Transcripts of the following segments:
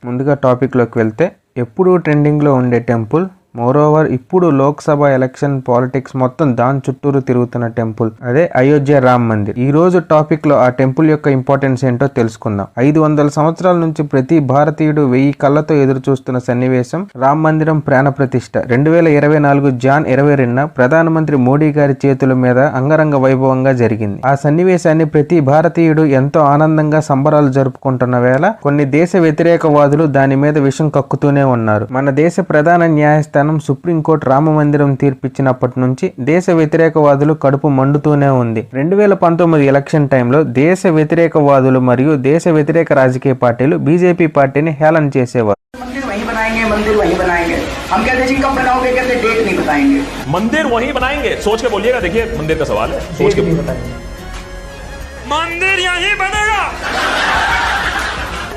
ముందుగా టాపిక్లోకి వెళ్తే ఎప్పుడూ ట్రెండింగ్లో ఉండే టెంపుల్, మోరోవర్ ఇప్పుడు లోక్సభ ఎలక్షన్ పాలిటిక్స్ మొత్తం దాని చుట్టూరు తిరుగుతున్న టెంపుల్, అదే అయోధ్య రామ్ మందిర్. ఈ రోజు టాపిక్ లో ఆ టెంపుల్ యొక్క ఇంపార్టెన్స్ ఏంటో తెలుసుకుందాం. 500 సంవత్సరాల నుంచి ప్రతి భారతీయుడు 1000 కళ్ళతో ఎదురు చూస్తున్న సన్నివేశం రామ్ మందిరం ప్రాణ ప్రతిష్ఠ 2024 జాన్ 22న ప్రధానమంత్రి మోడీ గారి చేతుల మీద అంగరంగ వైభవంగా జరిగింది. ఆ సన్నివేశాన్ని ప్రతి భారతీయుడు ఎంతో ఆనందంగా సంబరాలు జరుపుకుంటున్న వేళ కొన్ని దేశ వ్యతిరేకవాదులు దాని మీద విషం కక్కుతూనే ఉన్నారు. మన దేశ ప్రధాన న్యాయస్థానం సుప్రీంకోర్టు రామ మందిరం తీర్పిచ్చినప్పటి నుంచి దేశ వ్యతిరేకవాదులు కడుపు మండుతూనే ఉంది. 2019 ఎలక్షన్ టైంలో దేశ వ్యతిరేకవాదులు మరియు దేశ వ్యతిరేక రాజకీయ పార్టీలు బీజేపీ పార్టీని హేళన చేసేవారు. मंदिर वहीं बनाएंगे, सोच के बोलिएगा. देखिए मंदिर का सवाल है, सोच के मंदिर यहीं बनेगा,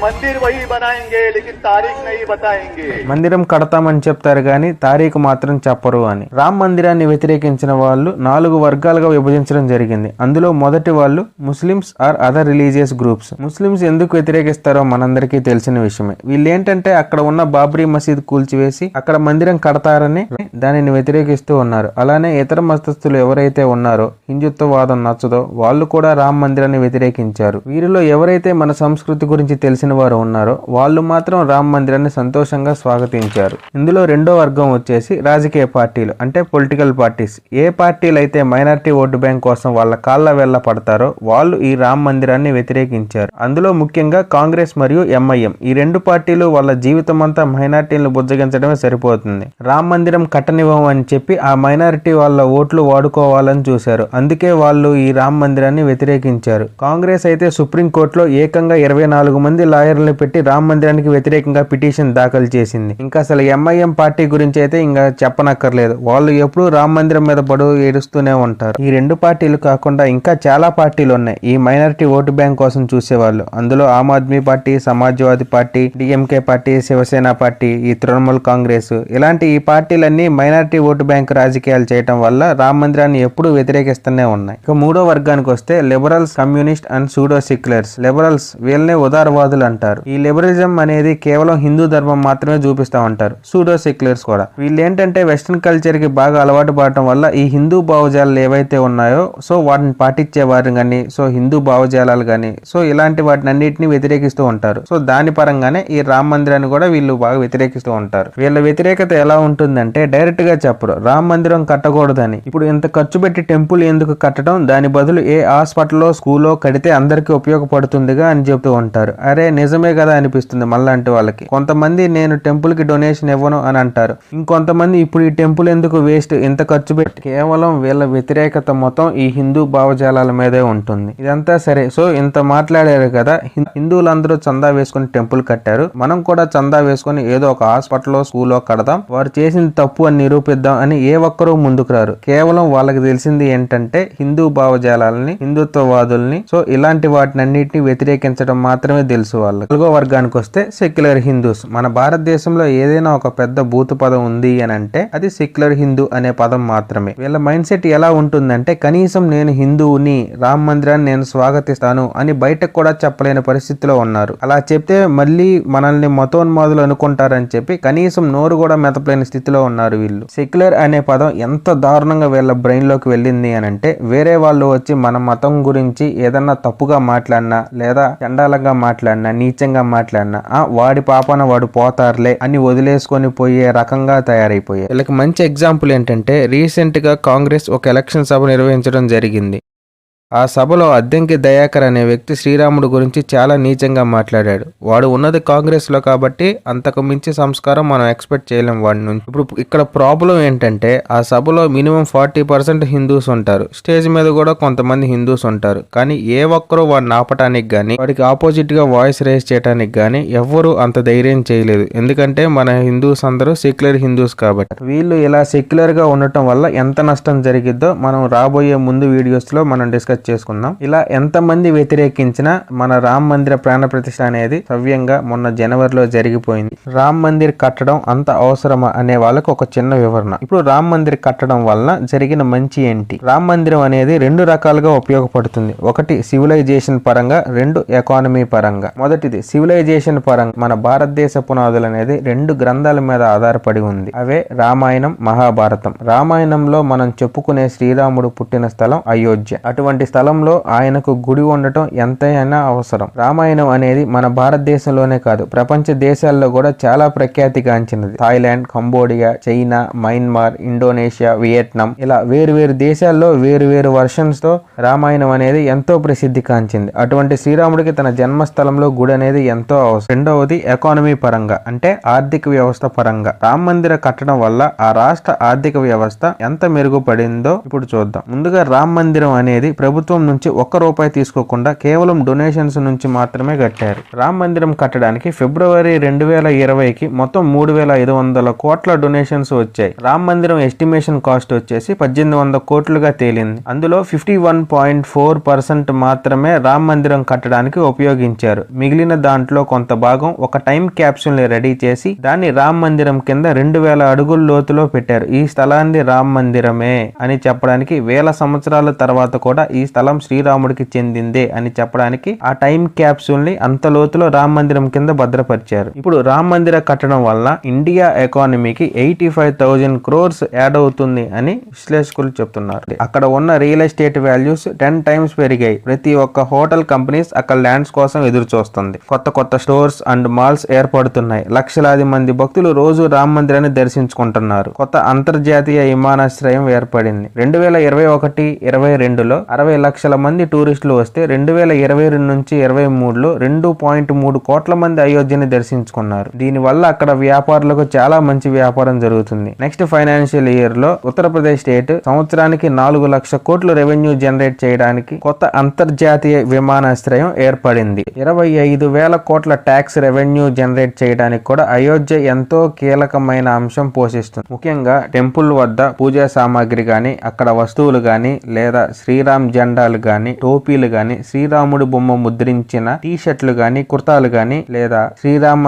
मंदिर वही बनाएंगे लेकिन तारीख नहीं बताएंगे. మందిరం కడతామని చెప్తారు కానీ తారీఖు మాత్రం చెప్పరు అని. రామ్ మందిరాన్ని వ్యతిరేకించిన వాళ్ళు 4 వర్గాలుగా విభజించడం జరిగింది. అందులో మొదటి వాళ్ళు Muslims or other religious groups. Muslims ఎందుకు వ్యతిరేకిస్తారో మనందరికీ తెలిసిన విషయమే. వీళ్ళు ఏంటంటే అక్కడ ఉన్న బాబ్రీ మసీద్ కూల్చివేసి అక్కడ మందిరం కడతారని దానిని వ్యతిరేకిస్తూ ఉన్నారు. అలానే ఇతర మతస్థులు ఎవరైతే ఉన్నారో హిందుత్వవాదం నచ్చదో వాళ్ళు కూడా రామ్ మందిరాన్ని వ్యతిరేకించారు. వీరిలో ఎవరైతే మన సంస్కృతి గురించి తెలిసిన వారు ఉన్నారో వాళ్ళు మాత్రం రామ్ మందిరాన్ని సంతోషంగా స్వాగతించారు. ఇందులో రెండో వర్గం వచ్చేసి రాజకీయ పార్టీలు, అంటే పొలిటికల్ పార్టీస్. ఏ పార్టీలు అయితే మైనారిటీ ఓటు బ్యాంక్ కోసం వాళ్ళ కాళ్ళ వెళ్ళ పడతారో వాళ్ళు ఈ రామ్ మందిరాన్ని వ్యతిరేకించారు. అందులో ముఖ్యంగా కాంగ్రెస్ మరియు ఎంఐఎం. ఈ రెండు పార్టీలు వాళ్ళ జీవితం అంతా మైనారిటీలను బుజ్జగించడమే సరిపోతుంది. రామ్ మందిరం కట్టనివ్వం అని చెప్పి ఆ మైనారిటీ వాళ్ళ ఓట్లు వాడుకోవాలని చూశారు. అందుకే వాళ్ళు ఈ రామ్ మందిరాన్ని వ్యతిరేకించారు. కాంగ్రెస్ అయితే సుప్రీంకోర్టులో ఏకంగా 24 మంది లాయర్లను పెట్టి రామ్ మందిరానికి వ్యతిరేకంగా పిటిషన్ దాఖలు చేసింది. ఇంకా అసలు ఎంఐఎం పార్టీ గురించి అయితే ఇంకా చెప్పనక్కర్లేదు. వాళ్ళు ఎప్పుడూ రామ్ మందిరం మీద పడు ఏడుస్తూనే ఉంటారు. ఈ రెండు పార్టీలు కాకుండా ఇంకా చాలా పార్టీలు ఉన్నాయి ఈ మైనారిటీ ఓటు బ్యాంక్ కోసం చూసేవాళ్ళు. అందులో Aam Aadmi party, Samajwadi party, DMK party, Shiv Sena party, ఈ తృణమూల్ కాంగ్రెస్, ఇలాంటి ఈ పార్టీలన్నీ మైనారిటీ ఓటు బ్యాంక్ రాజకీయాలు చేయడం వల్ల రామ్ మందిరాన్ని ఎప్పుడూ వ్యతిరేకిస్తూనే ఉన్నాయి. ఇక మూడో వర్గానికి వస్తే liberals, communist and pseudo seculars. Liberals వీళ్ళనే ఉదారవాదులు అంటారు. ఈ లిబరలిజం అనేది కేవలం హిందూ ధర్మం మాత్రమే చూపిస్తా ఉంటారు. సూడో సెక్యులర్స్ కూడా వీళ్ళు ఏంటంటే వెస్ట్రన్ కల్చర్ కి బాగా అలవాటు పడటం వల్ల ఈ హిందూ భావజాలాలు ఏవైతే ఉన్నాయో సో వాటిని పాటించేవారు కానీ, సో హిందూ భావజాలాలు కానీ, సో ఇలాంటి వాటిని అన్నిటిని వ్యతిరేకిస్తూ ఉంటారు. సో దాని పరంగానే ఈ రామ్ మందిరాన్ని కూడా వీళ్ళు బాగా వ్యతిరేకిస్తూ ఉంటారు. వీళ్ళ వ్యతిరేకత ఎలా ఉంటుందంటే డైరెక్ట్ గా చెప్పరు రామ్ మందిరం కట్టకూడదని. ఇప్పుడు ఇంత ఖర్చు పెట్టి టెంపుల్ ఎందుకు కట్టడం, దాని బదులు ఏ హాస్పిటల్లో, స్కూల్లో కడితే అందరికీ ఉపయోగపడుతుందిగా అని చెప్తూ ఉంటారు. అరే నిజమే కదా అనిపిస్తుంది మళ్ళంటి వాళ్ళకి. కొంతమంది నేను టెంపుల్ కి డొనేషన్ ఇవ్వను అని అంటారు. ఇంకొంతమంది ఇప్పుడు ఈ టెంపుల్ ఎందుకు వేస్ట్, ఇంత ఖర్చు పెట్టి. కేవలం వీళ్ళ వ్యతిరేకత మొత్తం ఈ హిందూ భావజాలాల మీదే ఉంటుంది. ఇదంతా సరే. సో ఇంత మాట్లాడారు కదా, హిందువులందరూ చందా వేసుకుని టెంపుల్ కట్టారు, మనం కూడా చందా వేసుకుని ఏదో ఒక హాస్పిటల్లో, స్కూల్లో కడదాం, వారు చేసింది తప్పు అని నిరూపిద్దాం అని ఏ ఒక్కరూ ముందుకు రారు. కేవలం వాళ్ళకి తెలిసింది ఏంటంటే హిందూ భావజాలాలని, హిందుత్వవాదుల్ని, సో ఇలాంటి వాటిని అన్నిటిని వ్యతిరేకించడం మాత్రమే తెలుసు వాళ్ళకి. నాలుగో వర్గానికి వస్తే సెక్యులర్ హిందూస్. మన భారతదేశంలో ఏదైనా ఒక పెద్ద భూత పదం ఉంది అని అంటే అది సెక్యులర్ హిందూ అనే పదం మాత్రమే. వీళ్ళ మైండ్ సెట్ ఎలా ఉంటుందంటే కనీసం నేను హిందువుని, రామ్ మందిరాన్ని నేను స్వాగతిస్తాను అని బయటకు కూడా చెప్పలేని పరిస్థితిలో ఉన్నారు. అలా చెప్తే మళ్ళీ మనల్ని మతోన్మాదులు అనుకుంటారని చెప్పి కనీసం నోరు కూడా మెతపలేని స్థితిలో ఉన్నారు వీళ్ళు. సెక్యులర్ అనే పదం ఎంత దారుణంగా వీళ్ళ బ్రెయిన్ లోకి వెళ్ళింది అని అంటే వేరే వాళ్ళు వచ్చి మన మతం గురించి ఏదన్నా తప్పుగా మాట్లాడినా లేదా చండాలంగా మాట్లాడినా, నీచంగా మాట్లాడినా వాడి పాపన వాడు పోతారులే అని వదిలేసుకొని పోయే రకంగా తయారైపోయాయి. వీళ్ళకి మంచి ఎగ్జాంపుల్ ఏంటంటే రీసెంట్ గా కాంగ్రెస్ ఒక ఎలక్షన్ సభ నిర్వహించడం జరిగింది. ఆ సభలో అద్దంకి దయాకర్ అనే వ్యక్తి శ్రీరాముడు గురించి చాలా నీచంగా మాట్లాడాడు. వాడు ఉన్నది కాంగ్రెస్ లో కాబట్టి అంతకు మించి సంస్కారం మనం ఎక్స్పెక్ట్ చేయలేం వాడి నుంచి. ఇప్పుడు ఇక్కడ ప్రాబ్లం ఏంటంటే ఆ సభలో మినిమం 40% హిందూస్ ఉంటారు. స్టేజ్ మీద కూడా కొంతమంది హిందూస్ ఉంటారు. కానీ ఏ ఒక్కరూ వాడిని ఆపటానికి గానీ, వాడికి ఆపోజిట్ గా వాయిస్ రేస్ చేయడానికి గానీ ఎవ్వరూ అంత ధైర్యం చేయలేదు. ఎందుకంటే మన హిందూస్ అందరూ సెక్యులర్ హిందూస్ కాబట్టి. వీళ్ళు ఇలా సెక్యులర్ గా ఉండటం వల్ల ఎంత నష్టం జరిగిద్దో మనం రాబోయే ముందు వీడియోస్ లో మనం డిస్కస్ డిస్కస్ చేసుకుందాం. ఇలా ఎంతమంది వ్యతిరేకించినా మన రామ్ మందిర ప్రాణ ప్రతిష్ఠ అనేది సవ్యంగా మొన్న జనవరిలో జరిగిపోయింది. రామ్ మందిర్ కట్టడం అంత అవసరమా అనే వాళ్ళకు ఒక చిన్న వివరణ. ఇప్పుడు రామ్ మందిర్ కట్టడం వల్ల జరిగిన మంచి ఏంటి? రామ్ మందిరం అనేది రెండు రకాలుగా ఉపయోగపడుతుంది. ఒకటి సివిలైజేషన్ పరంగా, రెండు ఎకానమీ పరంగా. మొదటిది సివిలైజేషన్ పరంగా. మన భారతదేశ పునాదులు అనేది రెండు గ్రంథాల మీద ఆధారపడి ఉంది. అవే రామాయణం, మహాభారతం. రామాయణంలో మనం చెప్పుకునే శ్రీరాముడు పుట్టిన స్థలం అయోధ్య. అటువంటి స్థలంలో ఆయనకు గుడి ఉండటం ఎంతైనా అవసరం. రామాయణం అనేది మన భారతదేశంలోనే కాదు, ప్రపంచ దేశాల్లో కూడా చాలా ప్రఖ్యాతిగాంచినది. Thailand, Cambodia, China, Myanmar, Indonesia, Vietnam ఇలా వేరు దేశాల్లో వేరు వర్షన్స్ తో రామాయణం అనేది ఎంతో ప్రసిద్ధి కాంచింది. అటువంటి శ్రీరాముడికి తన జన్మస్థలంలో గుడి అనేది ఎంతో అవసరం. రెండవది ఎకానమీ పరంగా, అంటే ఆర్థిక వ్యవస్థ పరంగా. రామ మందిర కట్టడం వల్ల ఆ రాష్ట్ర ఆర్థిక వ్యవస్థ ఎంత మెరుగుపడిందో ఇప్పుడు చూద్దాం. ముందుగా రామ మందిరం అనేది ప్రభుత్వం నుంచి ₹1 తీసుకోకుండా కేవలం డొనేషన్స్ నుంచి మాత్రమే కట్టారు. రామ మందిరం కట్టడానికి ఫిబ్రవరి 2020కి మొత్తం 3,500 కోట్ల డొనేషన్స్ వచ్చాయి. రామ మందిరం ఎస్టిమేషన్ కాస్ట్ వచ్చేసి 1,800 కోట్లుగా తేలింది. అందులో 51.4% మాత్రమే రామ మందిరం కట్టడానికి ఉపయోగించారు. మిగిలిన దాంట్లో కొంత భాగం ఒక టైం క్యాప్సూల్ ని రెడీ చేసి దాన్ని రామ మందిరం కింద 2,000 అడుగుల లోతులో పెట్టారు. ఈ స్థలాన్ని రామ మందిరమే అని చెప్పడానికి, వేల సంవత్సరాల తర్వాత కూడా ఈ స్థలం శ్రీరాముడికి చెందిందే అని చెప్పడానికి ఆ టైం క్యాప్సూల్ ని అంత లోతులో రామ మందిరం కింద భద్రపరిచారు. ఇప్పుడు రామ మందిర కట్టడం వల్ల ఇండియా ఎకానమీకి 85,000 crores యాడ్ అవుతుంది అని విశ్లేషకులు చెప్తున్నారు. అక్కడ ఉన్న రియల్ ఎస్టేట్ వాల్యూస్ 10 times పెరిగాయి. ప్రతి ఒక్క హోటల్ కంపెనీస్ అక్కడ ల్యాండ్స్ కోసం ఎదురు చూస్తుంది. కొత్త స్టోర్స్ అండ్ మాల్స్ ఏర్పడుతున్నాయి. లక్షలాది మంది భక్తులు రోజు రామ మందిరాన్ని దర్శించుకుంటున్నారు. కొత్త అంతర్జాతీయ విమానాశ్రయం ఏర్పడింది. 2021-22లో 60 లక్షల మంది టూరిస్టులు వస్తే 2022 నుంచి 23లో 2.3 కోట్ల మంది అయోధ్యని దర్శించుకున్నారు. దీని వల్ల అక్కడ వ్యాపారులకు చాలా మంచి వ్యాపారం జరుగుతుంది. నెక్స్ట్ ఫైనాన్షియల్ ఇయర్ లో ఉత్తరప్రదేశ్ స్టేట్ సంవత్సరానికి 4 లక్షల కోట్లు రెవెన్యూ జనరేట్ చేయడానికి కొత్త అంతర్జాతీయ విమానాశ్రయం ఏర్పడింది. 25,000 కోట్ల ట్యాక్స్ రెవెన్యూ జనరేట్ చేయడానికి కూడా అయోధ్య ఎంతో కీలకమైన అంశం పోషిస్తుంది. ముఖ్యంగా టెంపుల్ వద్ద పూజా సామాగ్రి గాని, అక్కడ వస్తువులు గాని, లేదా శ్రీరామ్ జెండాలు గాని, టోపీలు గాని, శ్రీరాముడి బొమ్మ ముద్రించిన టీ షర్ట్లు గాని, కుర్తాలు గాని, లేదా శ్రీరామ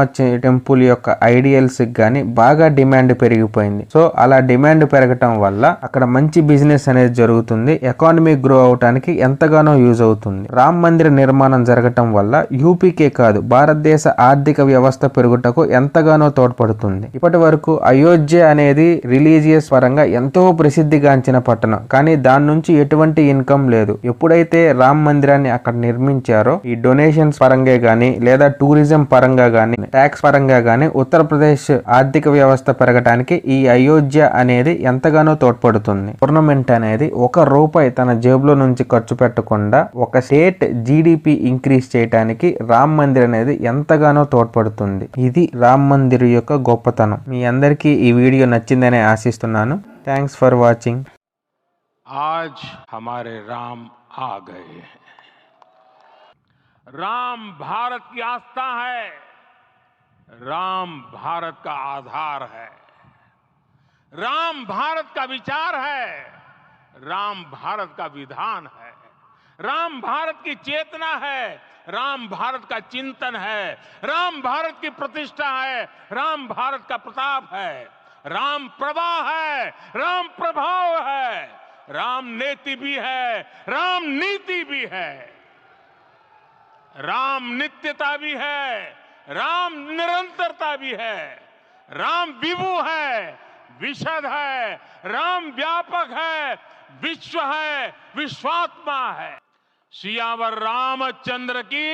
టెంపుల్ యొక్క ఐడియల్స్ గాని బాగా డిమాండ్ పెరిగిపోయింది. సో అలా డిమాండ్ పెరగటం వల్ల అక్కడ మంచి బిజినెస్ అనేది జరుగుతుంది. ఎకానమీ గ్రో అవటానికి ఎంతగానో యూజ్ అవుతుంది. రామ మందిర నిర్మాణం జరగటం వల్ల యూపీకే కాదు, భారతదేశ ఆర్థిక వ్యవస్థ పెరుగుటకు ఎంతగానో తోడ్పడుతుంది. ఇప్పటి వరకు అయోధ్య అనేది రిలీజియస్ పరంగా ఎంతో ప్రసిద్ధిగాంచిన పట్టణం, కానీ దాని నుంచి ఎటువంటి ఇన్కమ్ లేదు. ఎప్పుడైతే రామ మందిరాన్ని అక్కడ నిర్మించారో ఈ డొనేషన్స్ పరంగా గానీ, లేదా టూరిజం పరంగా గానీ, ట్యాక్స్ పరంగా గానీ ఉత్తరప్రదేశ్ ఆర్థిక వ్యవస్థ పెరగటానికి ఈ అయోధ్య అనేది ఎంతగానో తోడ్పడుతుంది. గవర్నమెంట్ అనేది ₹1 తన జేబులో నుంచి ఖర్చు పెట్టకుండా ఒక స్టేట్ జీడిపి ఇంక్రీజ్ చేయడానికి రామ్ మందిర్ అనేది ఎంతగానో తోడ్పడుతుంది. ఇది రామ్ మందిర్ యొక్క గొప్పతనం. మీ అందరికీ ఈ వీడియో నచ్చిందని ఆశిస్తున్నాను. Thanks for watching. आज हमारे राम आ गए हैं। राम भारत की आस्था है, राम भारत का आधार है, राम भारत का विचार है, राम भारत का विधान है, राम भारत की चेतना है, राम भारत का चिंतन है, राम भारत की प्रतिष्ठा है, राम भारत का प्रताप है, राम प्रवाह है, राम प्रभाव है, राम नेति भी है, राम नीति भी है, राम नित्यता भी है, राम निरंतरता भी है, राम विभु है, विशद है, राम व्यापक है, विश्व है, विश्वात्मा है। सियावर रामचंद्र की